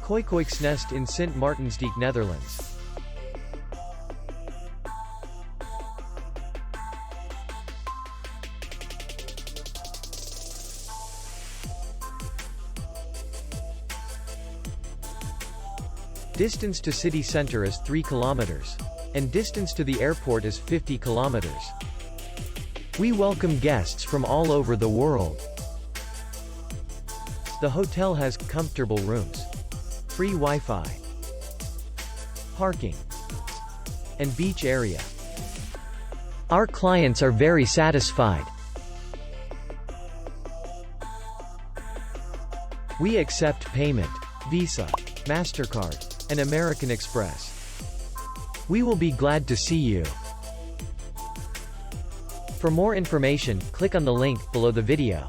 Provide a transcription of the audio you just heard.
Koekoeksnest in Sint Maartensdijk, Netherlands. Distance to city center is 3 kilometers. And distance to the airport is 50 kilometers. We welcome guests from all over the world. The hotel has comfortable rooms, free Wi-Fi, parking, and beach area. Our clients are very satisfied. We accept payment, Visa, MasterCard, and American Express. We will be glad to see you. For more information, click on the link below the video.